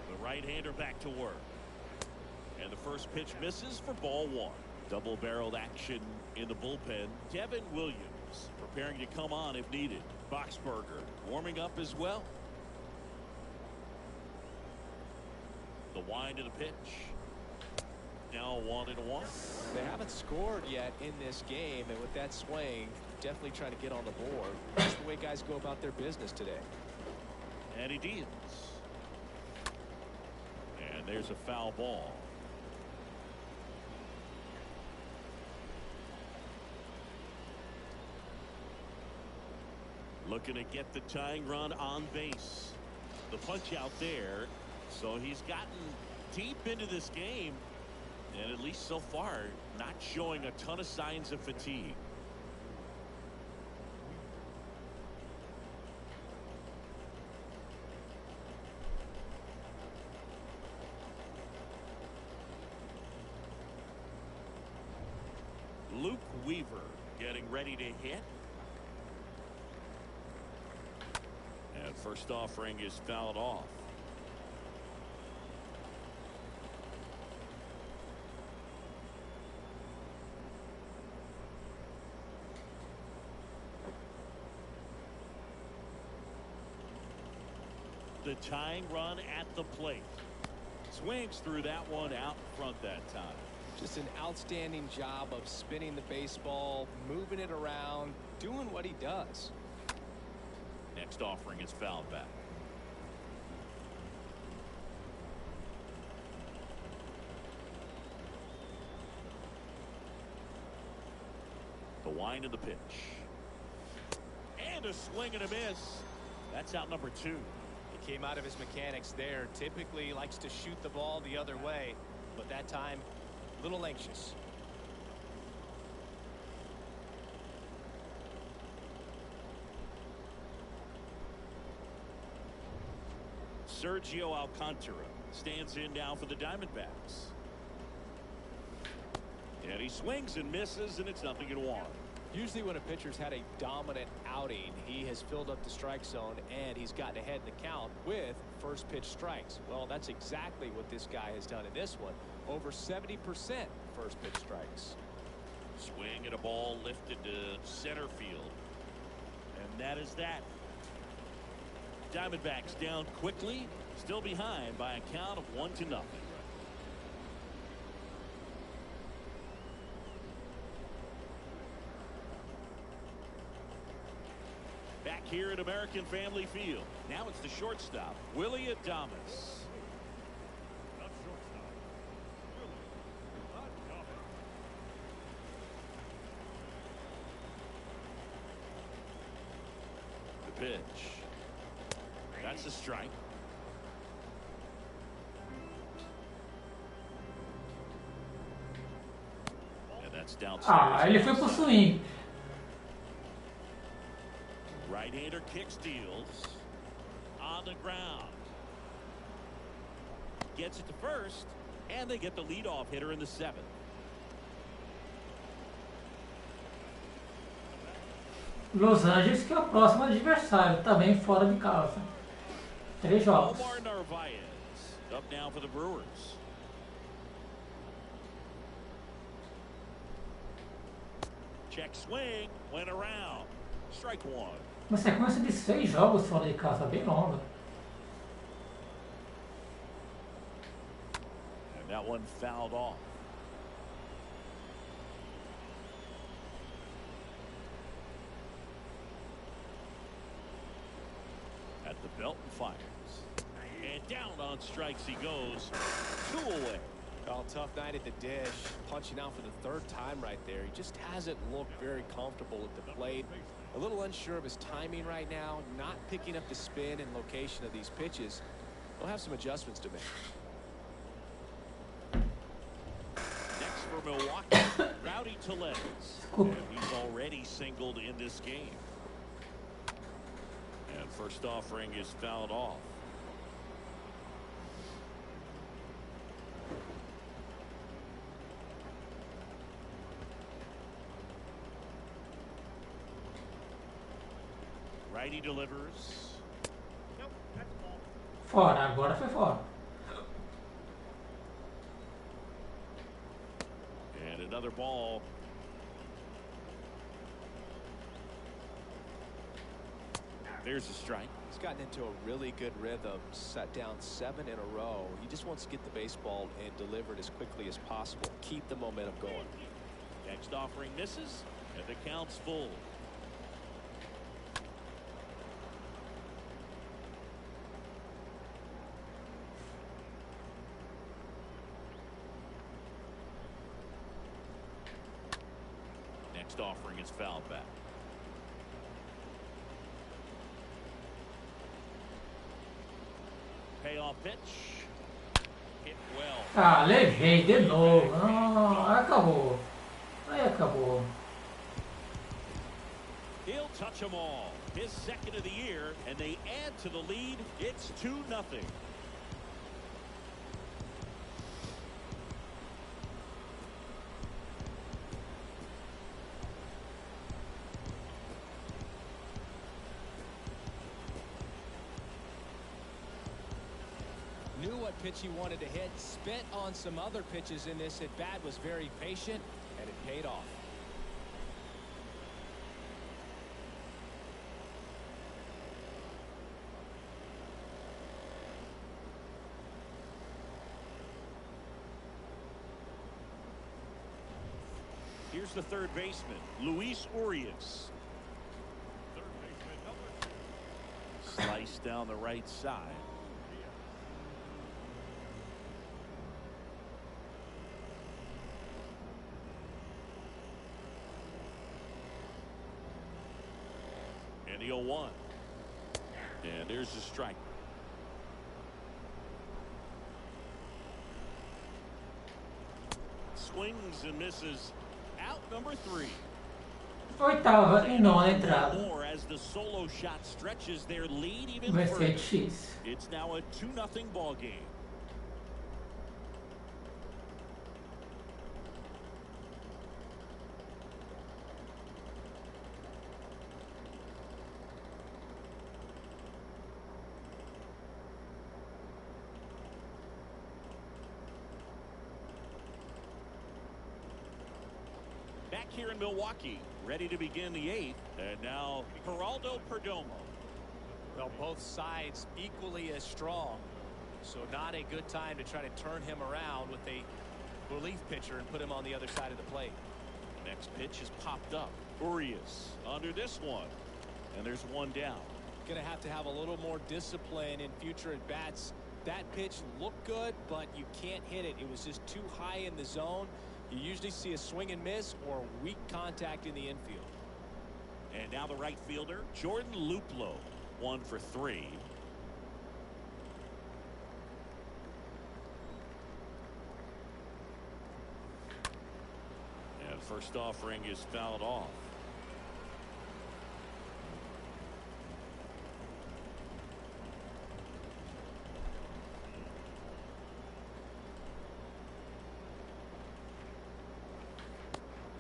The right-hander back to work. And the first pitch misses for ball 1. Double-barreled action in the bullpen. Devin Williams preparing to come on if needed. Boxberger warming up as well. The wind of the pitch. Now 1-1. They haven't scored yet in this game, and with that swing, definitely trying to get on the board. That's the way guys go about their business today. And he deals. And there's a foul ball. Looking to get the tying run on base. The punch out there. So he's gotten deep into this game, and at least so far, not showing a ton of signs of fatigue. Luke Weaver getting ready to hit. First offering is fouled off. The tying run at the plate. Swings through that one out in front that time. Just an outstanding job of spinning the baseball, moving it around, doing what he does. Next offering is fouled back. The wind of the pitch. And a swing and a miss. That's out number 2. He came out of his mechanics there. Typically he likes to shoot the ball the other way, but that time a little anxious. Sergio Alcantara stands in now for the Diamondbacks. And he swings and misses, and it's 0-1. Usually when a pitcher's had a dominant outing, he has filled up the strike zone and he's gotten ahead in the count with first pitch strikes. Well, that's exactly what this guy has done in this one. Over 70% first pitch strikes. Swing and a ball lifted to center field. And that is that. Diamondbacks down quickly, still behind by a count of 1-0. Back here at American Family Field. Now it's the shortstop, Willie Adames. The pitch. That's a strike. And that's downstairs. Ele foi pro swing. Right-hander kick steals. On the ground. Gets it to first. And they get the leadoff hitter in the 7th. Los Angeles, que é o próximo adversário, também fora de casa. 3 jogos. Omar Narvaez up now for the Brewers. Check swing, went around. Strike 1. Uma sequência de 6 jogos fora de casa, bem longa. And that one fouled off. At the belt and fires. And down on strikes he goes. 2 away. Oh, tough night at the dish. Punching out for the 3rd time right there. He just hasn't looked very comfortable at the plate. A little unsure of his timing right now. Not picking up the spin and location of these pitches. He'll have some adjustments to make. Next for Milwaukee, Rowdy Tellez. And he's already singled in this game. And first offering is fouled off. Righty delivers. Fora, agora foi fora. And another ball. There's a strike. He's gotten into a really good rhythm, set down 7 in a row. He just wants to get the baseball and deliver it as quickly as possible. Keep the momentum going. Next offering misses, and the count's full. Next offering is fouled back. Payoff pitch. Hit well. Ah, levei de novo. Ah, acabou. Aí acabou. He'll touch them all. His 2nd of the year, and they add to the lead. It's 2-0. what pitch he wanted to hit. Spent on some other pitches in this at bat, was very patient, and it paid off. Here's the third baseman, Luis Urias. Slice down the right side. And the 0-1. And there's the strike. Swings and misses. Out number 3. Oitava e nona entrada. More as the solo shot stretches their lead even Vai further. ser X. It's now a 2-0 ball game. Back here in Milwaukee, ready to begin the 8th, and now Geraldo Perdomo. Well, both sides equally as strong, so not a good time to try to turn him around with a relief pitcher and put him on the other side of the plate. Next pitch is popped up. Urias under this one, and there's one down. Going to have a little more discipline in future at bats. That pitch looked good, but you can't hit it. It was just too high in the zone. You usually see a swing and miss or weak contact in the infield. And now the right fielder, Jordan Luplow, 1 for 3. And first offering is fouled off.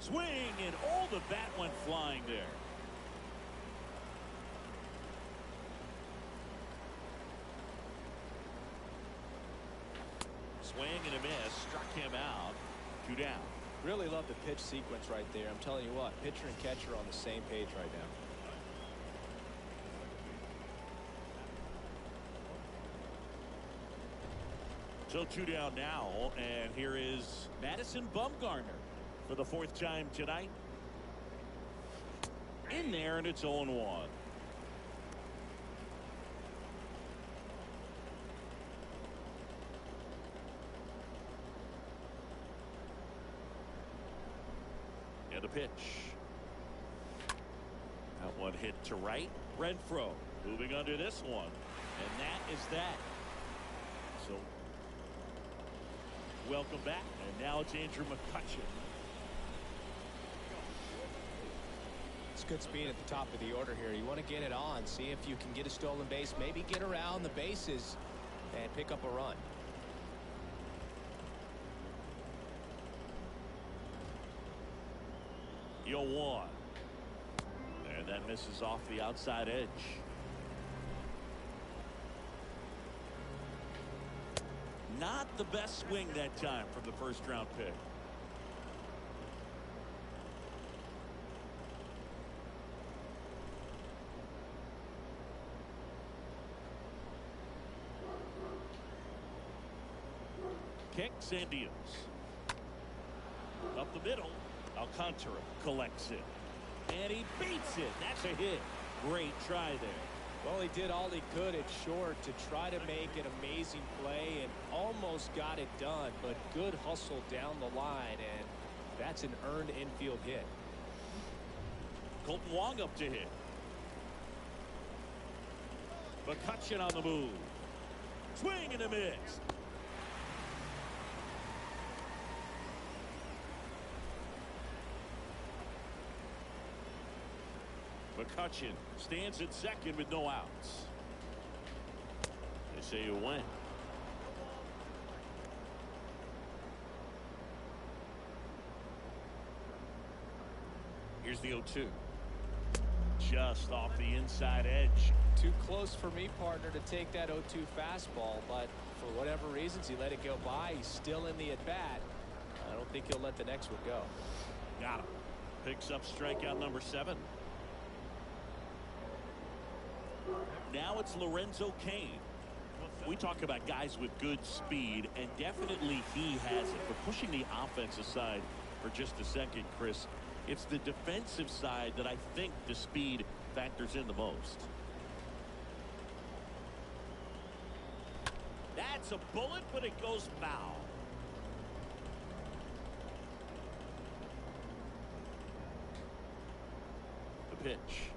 Swing, and all the bat went flying there. Swing and a miss, struck him out. 2 down. Really love the pitch sequence right there. I'm telling you what, pitcher and catcher on the same page right now. So 2 down now, and here is Madison Bumgarner for the 4th time tonight. In there, and it's 0-1. And a pitch. That one hit to right. Renfroe moving under this one, and that is that. So welcome back, and now it's Andrew McCutchen. It's good speed at the top of the order here. You want to get it on, see if you can get a stolen base, maybe get around the bases and pick up a run. Yo, 1. And that misses off the outside edge. Not the best swing that time from the first round pick. Kicks and deals. Up the middle. Alcantara collects it. And he beats it. That's a hit. Great try there. Well, he did all he could at short to try to make an amazing play and almost got it done, but good hustle down the line, and that's an earned infield hit. Colton Wong up to hit. McCutchen on the move. Swing and a miss. McCutchen stands at second with no outs. They say you win. Here's the 0-2. Just off the inside edge. Too close for me, partner, to take that 0-2 fastball, but for whatever reasons he let it go by. He's still in the at-bat. I don't think he'll let the next one go. Got him. Picks up strikeout number 7. Now it's Lorenzo Cain. We talk about guys with good speed, and definitely he has it. But pushing the offense aside for just a second, Chris, it's the defensive side that I think the speed factors in the most. That's a bullet, but it goes foul. The pitch.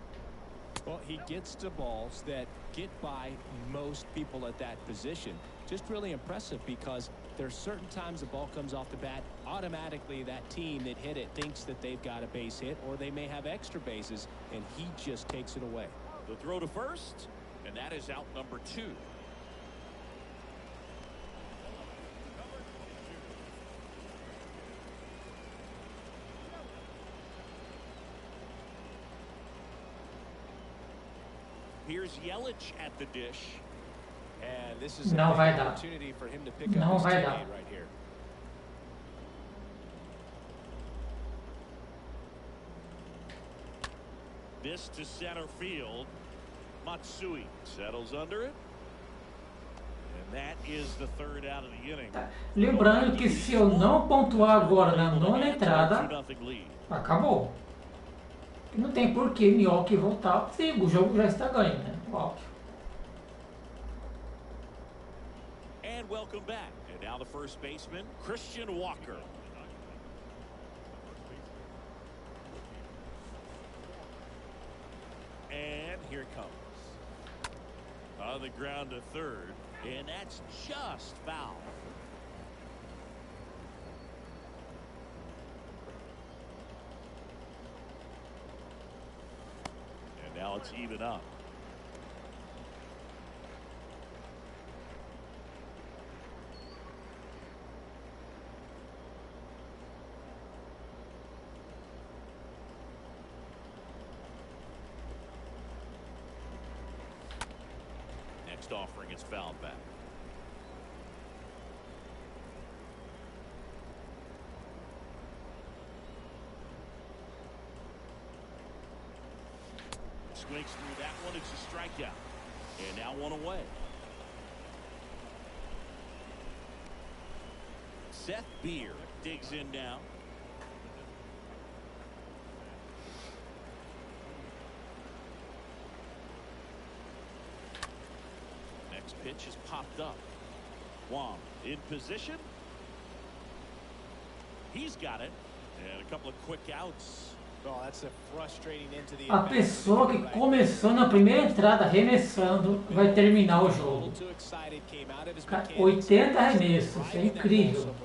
Well, he gets to balls that get by most people at that position. Just really impressive because there's certain times the ball comes off the bat, automatically that team that hit it thinks that they've got a base hit or they may have extra bases, and he just takes it away. The throw to first, and that is out number 2. Here's Yelich at the dish. And this is Não a vai big dar. opportunity for him to pick Não up his vai dar. teammate right here. This to center field. Matsui settles under it. And that is the third out of the inning. Lembrando que se eu não pontuar agora na nona entrada, 2-0 lead. acabou. E não tem por que Nhoque voltar, porque o jogo já está ganho, né? Óbvio. And welcome back. And now the first baseman, Christian Walker. And here it comes. On the ground to third. And that's just foul. And now it's even up. Next offering is fouled back. Swings through that one. It's a strikeout. And now one away. Seth Beer digs in now. Next pitch is popped up. Wong in position. He's got it. And a couple of quick outs. Well, that's a frustrating into the A pessoa que começou na primeira entrada arremessando vai terminar o jogo. Cara, 80 arremessos, é incrível.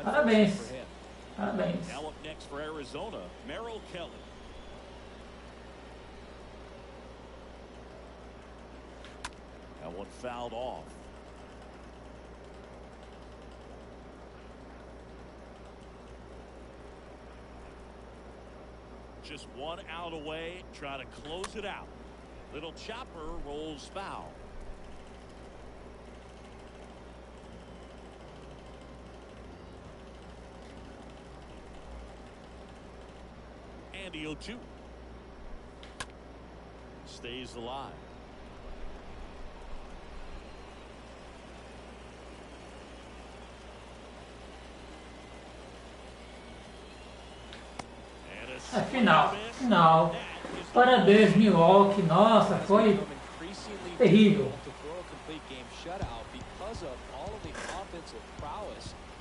Parabéns. Parabéns. Now up next for Arizona, Merrill Kelly. That one fouled off. Just one out away, trying to close it out. Little chopper rolls foul. And the 0-2 stays alive. É final. Final. Parabéns, Milwaukee. Nossa, foi terrível.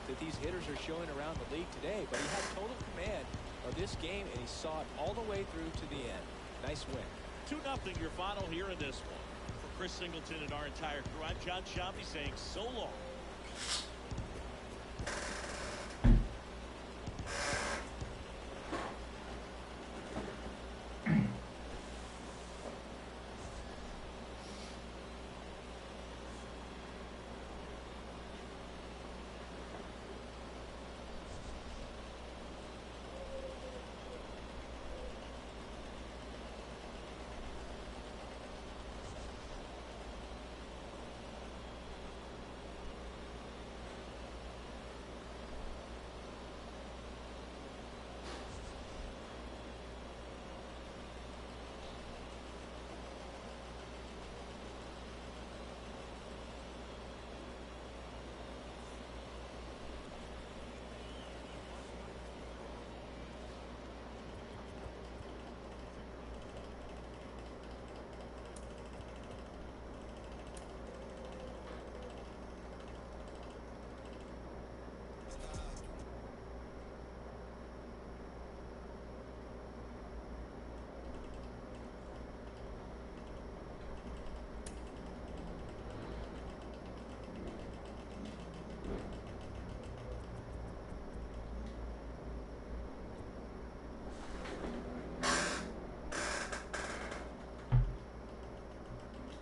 That these hitters are showing around the league today, but he had total command of this game and he saw it all the way through to the end. Nice win. 2-0 your final here in this one. For Chris Singleton and our entire crew, I'm John Shambi saying so long.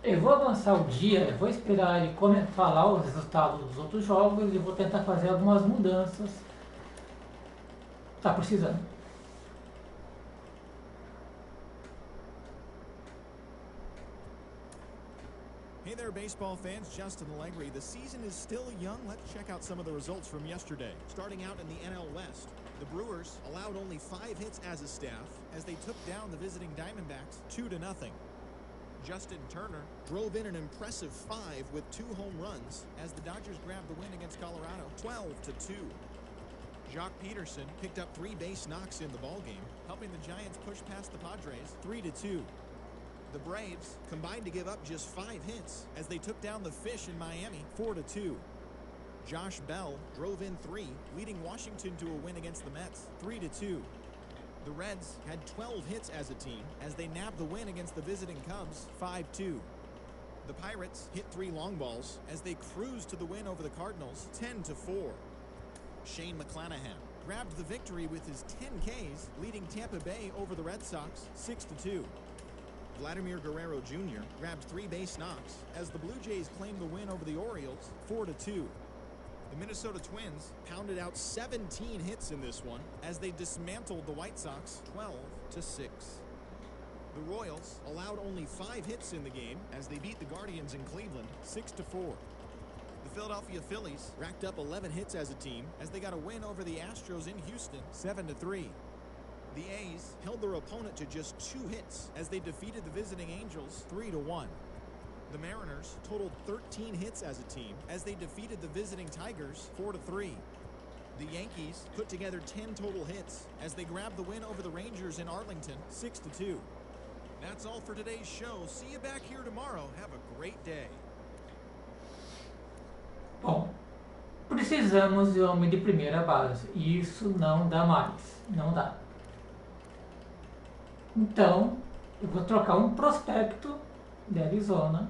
Eu vou avançar o dia, eu vou esperar ele falar os resultados dos outros jogos e vou tentar fazer algumas mudanças. Tá precisando. Hey there, baseball fans. Justin Allegri. The season is still young. Let's check out some of the results from yesterday. Starting out in the NL West, the Brewers allowed only 5 hits as a staff as they took down the visiting Diamondbacks 2-0. Justin Turner drove in an impressive 5 with 2 home runs as the Dodgers grabbed the win against Colorado 12-2. Jock Peterson picked up 3 base knocks in the ballgame, helping the Giants push past the Padres 3-2. The Braves combined to give up just 5 hits as they took down the Fish in Miami 4-2. Josh Bell drove in 3, leading Washington to a win against the Mets 3-2. The Reds had 12 hits as a team as they nabbed the win against the visiting Cubs 5-2. The Pirates hit 3 long balls as they cruised to the win over the Cardinals 10-4. Shane McClanahan grabbed the victory with his 10 Ks, leading Tampa Bay over the Red Sox 6-2. Vladimir Guerrero Jr. grabbed 3 base knocks as the Blue Jays claimed the win over the Orioles 4-2. The Minnesota Twins pounded out 17 hits in this one as they dismantled the White Sox 12-6. The Royals allowed only 5 hits in the game as they beat the Guardians in Cleveland 6-4. The Philadelphia Phillies racked up 11 hits as a team as they got a win over the Astros in Houston 7-3. The A's held their opponent to just 2 hits as they defeated the visiting Angels 3-1. The Mariners totaled 13 hits as a team as they defeated the visiting Tigers 4-3. The Yankees put together 10 total hits as they grabbed the win over the Rangers in Arlington 6-2. That's all for today's show. See you back here tomorrow. Have a great day. Bom, precisamos de homem de primeira base. Isso não dá mais. Não dá. Então, eu vou trocar um prospecto de Arizona.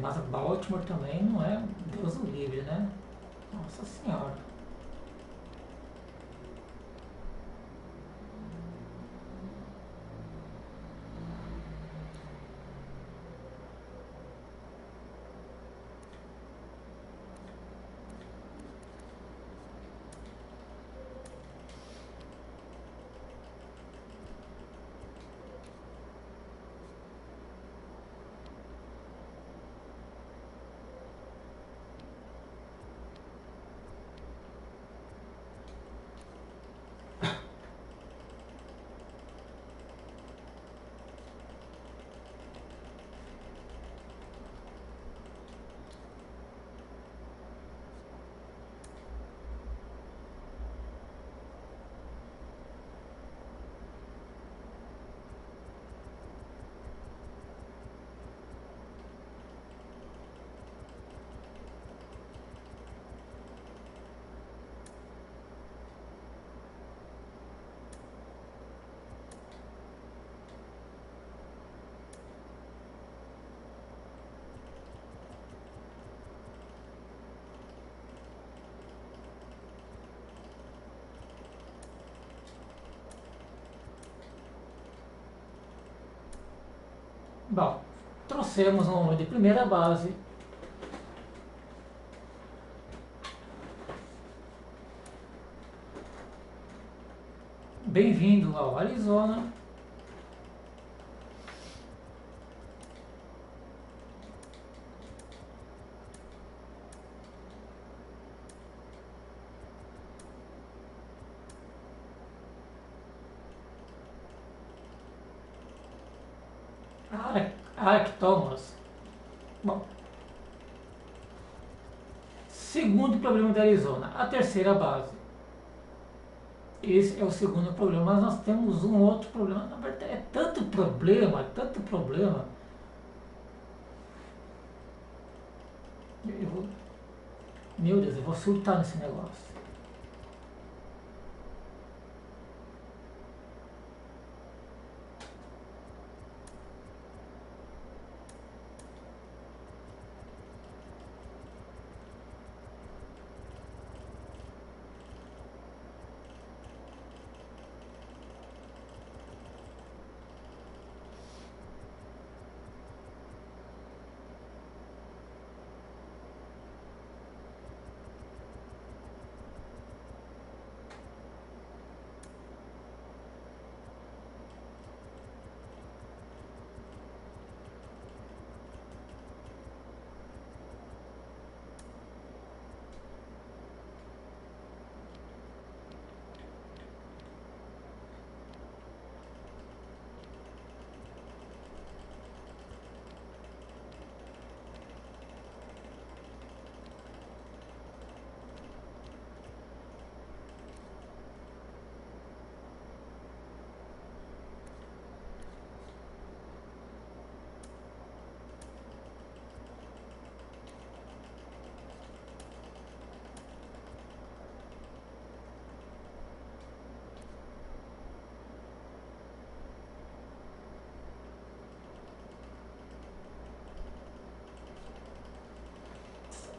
Mas Baltimore também não é Deus o livre, né? Nossa Senhora. Bom, trouxemos um homem de primeira base. Bem-vindo ao Arizona. Alec Thomas. Bom, segundo problema da Arizona, a terceira base. Esse é o segundo problema, mas nós temos um outro problema. Na verdade, é tanto problema, tanto problema. Meu Deus, eu vou surtar nesse negócio.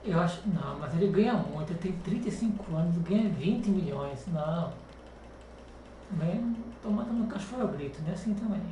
Eu acho, não, mas ele ganha muito, ele tem 35 anos, ganha 20 milhões, não. Também tô matando o cachorro ao grito, não é assim também.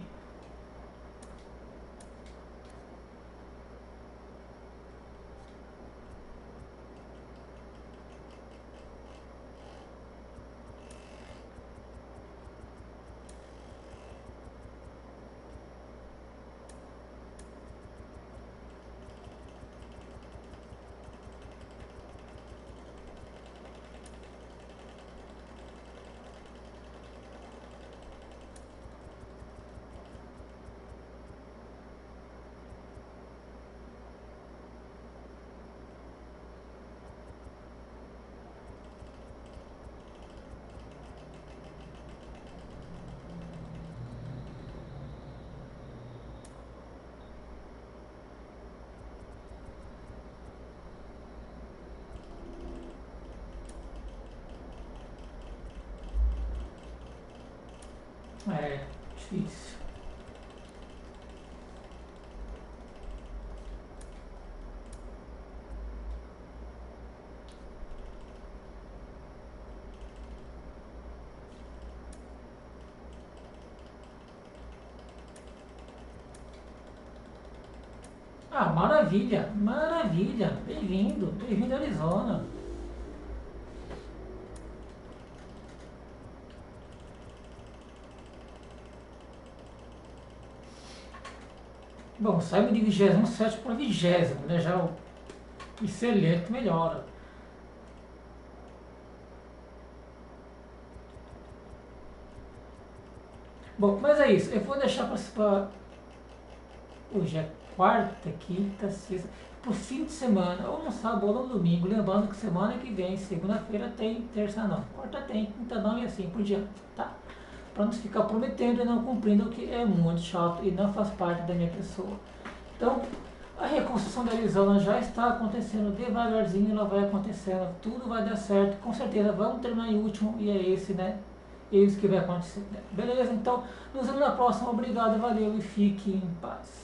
É, difícil. Ah, maravilha, maravilha. Bem-vindo, bem-vindo a Arizona. Bom, saímos de 27 para 20º, né? Já o excelente melhora. Bom, mas é isso. Eu vou deixar para hoje é quarta, quinta, sexta, pro fim de semana, ou no sábado ou no domingo. Lembrando que semana que vem, segunda-feira tem, terça não, quarta tem, quinta não e assim por diante, tá? Para não ficar prometendo e não cumprindo, o que é muito chato e não faz parte da minha pessoa. Então, a reconstrução da Arizona já está acontecendo devagarzinho, ela vai acontecendo, tudo vai dar certo, com certeza vamos terminar em último e é esse, né? É isso que vai acontecer. Né? Beleza? Então, nos vemos na próxima. Obrigado, valeu e fique em paz.